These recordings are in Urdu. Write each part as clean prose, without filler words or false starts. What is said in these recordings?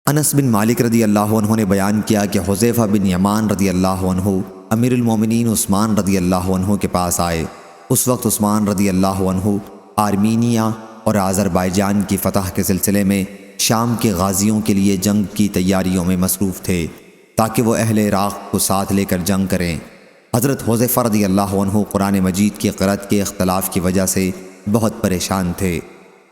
انس بن مالک رضی اللہ عنہ نے بیان کیا کہ حذیفہ بن یمان رضی اللہ عنہ امیر المومنین عثمان رضی اللہ عنہ کے پاس آئے۔ اس وقت عثمان رضی اللہ عنہ آرمینیا اور آذربائیجان کی فتح کے سلسلے میں شام کے غازیوں کے لیے جنگ کی تیاریوں میں مصروف تھے تاکہ وہ اہل عراق کو ساتھ لے کر جنگ کریں۔ حضرت حذیفہ رضی اللہ عنہ قرآن مجید کی قرأت کے اختلاف کی وجہ سے بہت پریشان تھے۔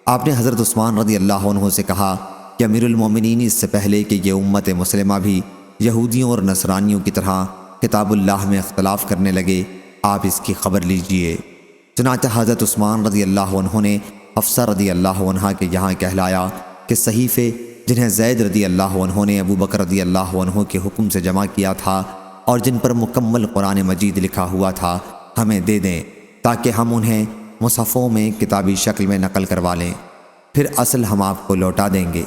آپ نے حضرت عثمان رضی اللہ عنہ سے کہا کہ امیر المومنین اس سے پہلے کہ یہ امت مسلمہ بھی یہودیوں اور نصرانیوں کی طرح کتاب اللہ میں اختلاف کرنے لگے، آپ اس کی خبر لیجئے۔ چنانچہ حضرت عثمان رضی اللہ عنہ نے حفصہ رضی اللہ عنہ کے یہاں کہلایا کہ صحیفے جنہیں زید رضی اللہ عنہ نے ابو بکر رضی اللہ عنہ کے حکم سے جمع کیا تھا اور جن پر مکمل قرآن مجید لکھا ہوا تھا ہمیں دے دیں تاکہ ہم انہیں مصحفوں میں کتابی شکل میں نقل کروا لیں، پھر اصل ہم آپ کو لوٹا دیں گے۔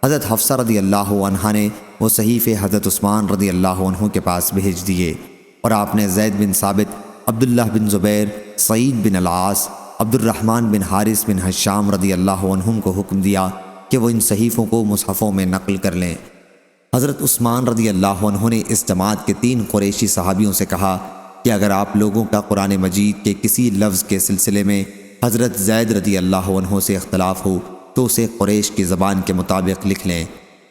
حضرت حفصہ رضی اللہ عنہ نے وہ صحیفے حضرت عثمان رضی اللہ عنہ کے پاس بھیج دیے اور آپ نے زید بن ثابت، عبداللہ بن زبیر، سعید بن العاص، عبد الرحمن بن حارث بن حشام رضی اللہ عنہم کو حکم دیا کہ وہ ان صحیفوں کو مصحفوں میں نقل کر لیں۔ حضرت عثمان رضی اللہ عنہ نے اس جماعت کے 3 قریشی صحابیوں سے کہا کہ اگر آپ لوگوں کا قرآن مجید کے کسی لفظ کے سلسلے میں حضرت زید رضی اللہ عنہ سے اختلاف ہو تو اسے قریش کی زبان کے مطابق لکھ لیں،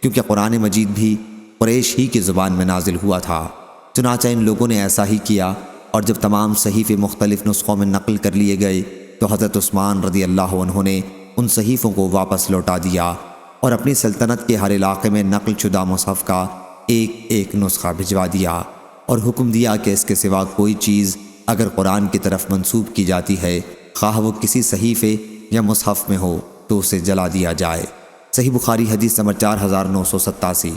کیونکہ قرآن مجید بھی قریش ہی کی زبان میں نازل ہوا تھا۔ چنانچہ ان لوگوں نے ایسا ہی کیا، اور جب تمام صحیفے مختلف نسخوں میں نقل کر لیے گئے تو حضرت عثمان رضی اللہ عنہ نے ان صحیفوں کو واپس لوٹا دیا اور اپنی سلطنت کے ہر علاقے میں نقل شدہ مصحف کا ایک نسخہ بھجوا دیا اور حکم دیا کہ اس کے سوا کوئی چیز اگر قرآن کی طرف منسوب کی جاتی ہے، خواہ وہ کسی صحیفے یا مصحف میں ہو، تو اسے جلا دیا جائے۔ صحیح بخاری حدیث نمبر 4987۔